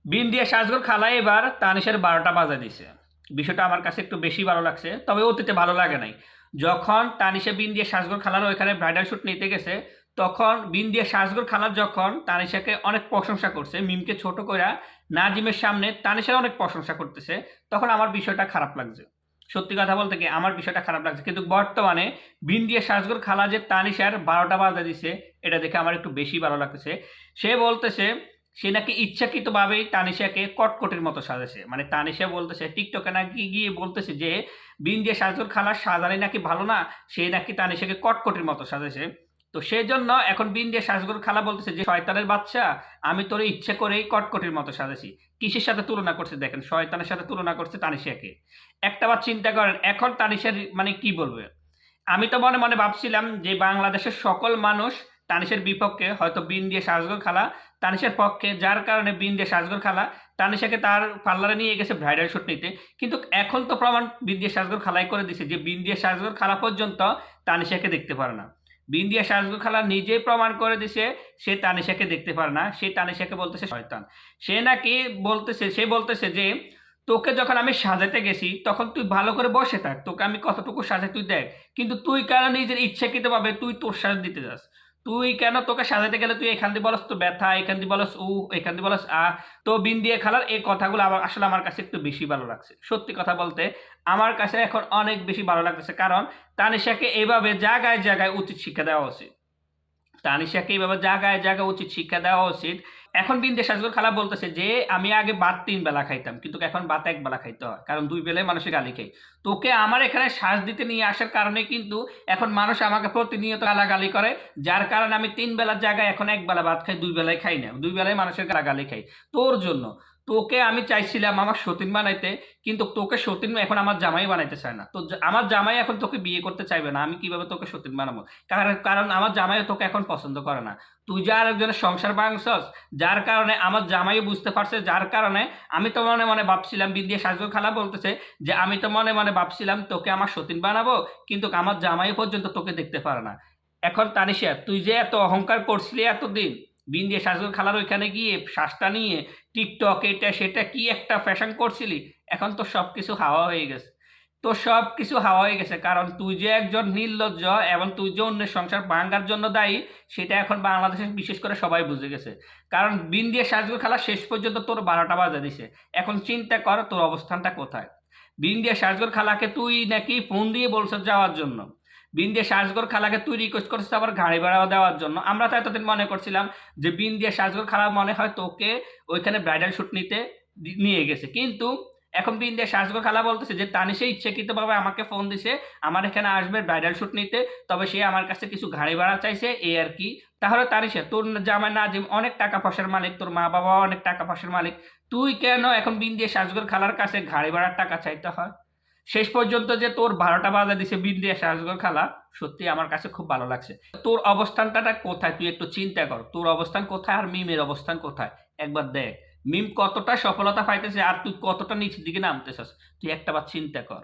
বিন দিয়ে সাজগর খালা এবার তানিশের 12টা বাজা দিছে। বিষয়টা আমার কাছে একটু বেশি ভালো লাগছে, তবে অতীতে ভালো লাগে নাই। যখন তানিশা বিন দিয়ে সাজগর খালার ওইখানে ব্রাইডাল শুট নিতে গেছে, তখন বিন দিয়ে সাজগর খালার যখন তানিশাকে অনেক প্রশংসা করছে, মিমকে ছোট কইরা নাজিমের সামনে তানিশার অনেক প্রশংসা করতেছে, তখন আমার বিষয়টা খারাপ লাগছে। সত্যি কথা বলতে কি আমার বিষয়টা খারাপ লাগছে, কিন্তু বর্তমানে বিন দিয়ে সাজগর খালা যে তানিশার 12টা বাজা দিছে, এটা দেখে আমার একটু বেশি ভালো লাগতেছে। সে বলতেছে সে নাকি ইচ্ছাকৃতভাবেই তানিশাকে কটকটির মতো সাজাছে। মানে তানিশা বলতেছে টিকটকে নাকি গিয়ে বলতেছে যে বিন দিয়ে সাজগর খালার সাজানি নাকি ভালো না, সে নাকি তানিশাকে কটকটির মতো সাজাছে। তো সেই জন্য এখন বিন দিয়ে সাজগর খালা বলতেছে যে শয়তানের বাচ্চা, আমি তোর ইচ্ছে করেই কটকটির মতো সাজাছি। কিসের সাথে তুলনা করছে দেখেন, শয়তানের সাথে তুলনা করছে তানিশাকে। একটা বার চিন্তা করেন, এখন তানিশার মানে কি বলবে। আমি তো মনে মনে ভাবছিলাম যে বাংলাদেশের সকল মানুষ তানিশের বিপক্ষে, হয়তো বিন দিয়ে সাজগর খালা তানিশের পক্ষে, যার কারণে বিন দিয়ে সাজগর খালা তানিশাকে তার পার্লারে নিয়ে গেছে ব্রাইডাল শুট নিতে। কিন্তু এখন তো প্রমাণ বিন দিয়ে সাজগর খালাই করে দিছে যে বিন দিয়ে সাজগর খালা পর্যন্ত তানিশাকে দেখতে পারে না। বিন দিয়ে সাজগর খালা নিজেই প্রমাণ করে দিছে সে তানিশাকে দেখতে পারে না, সে তানিশাকে বলতেছে শয়তান। সে বলতেছে যে তোকে যখন আমি সাজাতে গেছি তখন তুই ভালো করে বসে থাক, তোকে আমি কতটুকু সাজাই তুই দেখ। কিন্তু তুই কেন নিজের ইচ্ছাকৃত ভাবে তুই তোর সাজ দিতে যাস? তুই কেন, তোকে সাজাতে গেলে তুই এখান দিয়ে বলস তো ব্যথা, এখান দিয়ে বলস উ, এখান দিয়ে বলস আ। তো বিন দিয়ে খালার এই কথাগুলো আবার আসলে আমার কাছে একটু বেশি ভালো লাগছে। সত্যি কথা বলতে আমার কাছে এখন অনেক বেশি ভালো লাগতেছে, কারণ তানিশাকে এইভাবে জায়গায় জায়গায় উচিত শিক্ষা দেওয়া উচিত। তানিশাকে এইভাবে জায়গায় জায়গায় উচিত শিক্ষা দেওয়া উচিত। এখন বিন দেশাজগর খালা বলতেছে যে আমি আগে ভাত 3 বেলা খাইতাম, কিন্তু এখন ভাত 1 বেলা খাইতে হয়, কারণ 2 বেলায় মানুষের গালি খাই। তোকে আমার এখানে শ্বাস দিতে নিয়ে আসার কারণে কিন্তু এখন মানুষ আমাকে প্রতিনিয়ত গালাগালি করে, যার কারণে আমি 3 বেলার জায়গায় এখন 1 বেলা ভাত খাই, 2 বেলায় খাই না, 2 বেলায় মানুষের গালাগালি খাই তোর জন্য। তোকে আমি চাইছিলাম আমার সতীন বানাইতে, কিন্তু তোকে সতীন এখন আমার জামাই বানাইতে চায় না। তো আমার জামাই এখন তোকে বিয়ে করতে চাইবে না, আমি কিভাবে তোকে সতীন বানাবো? কারণ আমার জামাইও তোকে এখন পছন্দ করে না। তুই যে আরেকজনের সংসার ভাঙছস, যার কারণে আমার জামাইও বুঝতে পারছে, যার কারণে আমি তো মনে মনে ভাবছিলাম, বিন দিয়ে সাজগর খালা বলতেছে যে আমি তো মনে মনে ভাবছিলাম তোকে আমার সতীন বানাবো, কিন্তু আমার জামাই পর্যন্ত তোকে দেখতে পারে না। এখন তানিশা, তুই যে এত অহংকার করছিলি এতদিন, বিন দিয়ে সাজগর খালার ওইখানে গিয়ে শ্বাসটা নিয়ে টিকটক এটা সেটা কি একটা ফ্যাশন করছিলি, এখন তো সবকিছু হাওয়া হয়ে গেছে। তো সব কিছু হাওয়া হয়ে গেছে, কারণ তুই যে একজন নির্লজ্জ এবং তুই যে অন্যের সংসার ভাঙার জন্য দায়ী, সেটা এখন বাংলাদেশে বিশেষ করে সবাই বুঝে গেছে। কারণ বিন দিয়ে সাজগর খালা শেষ পর্যন্ত তোর 12টা বাজা দিছে। এখন চিন্তা কর তোর অবস্থানটা কোথায়। বিন দিয়ে সাজগর খালাকে তুই নাকি ফোন দিয়ে বলছ যাওয়ার জন্য, বিন দিয়ে সাজগর খালাকে তুই রিকোয়েস্ট করছিস আবার গাড়ি ভাড়া দেওয়ার জন্য। আমরা তো এতদিন মনে করছিলাম যে বিন দিয়ে সাজগর খালা মনে হয় তোকে ওইখানে ব্রাইডাল শুট নিতে নিয়ে গেছে, কিন্তু এখন বিন দিয়ে সাজগর খালা বলতেছে যে তানিশা ইচ্ছাকৃতভাবে আমাকে ফোন দিছে আমার এখানে আসবে ব্রাইডাল শুট নিতে, তবে সে আমার কাছে কিছু গাড়ি ভাড়া চাইছে, এই আর কি। তাহলে তানিশা, তোর জামাই নাজিম অনেক টাকা পয়সার মালিক, তোর মা বাবা অনেক টাকা পয়সার মালিক, তুই কেন এখন বিন দিয়ে সাজগর খালার কাছে গাড়ি ভাড়ার টাকা চাইতে হয়? শেষ পর্যন্ত যে তোর 12টা বাজা দিছে বিন দিয়ে সাজগর খালা, সত্যি আমার কাছে খুব ভালো লাগছে। তোর অবস্থানটা কোথায় তুই একটু চিন্তা কর, তোর অবস্থান কোথায় আর মিমের অবস্থান কোথায় একবার দেখ। মিম কতটা সফলতা পাইতেছে আর তুই কতটা নিচের দিকে নামতেছস, তুই একটা বার চিন্তা কর।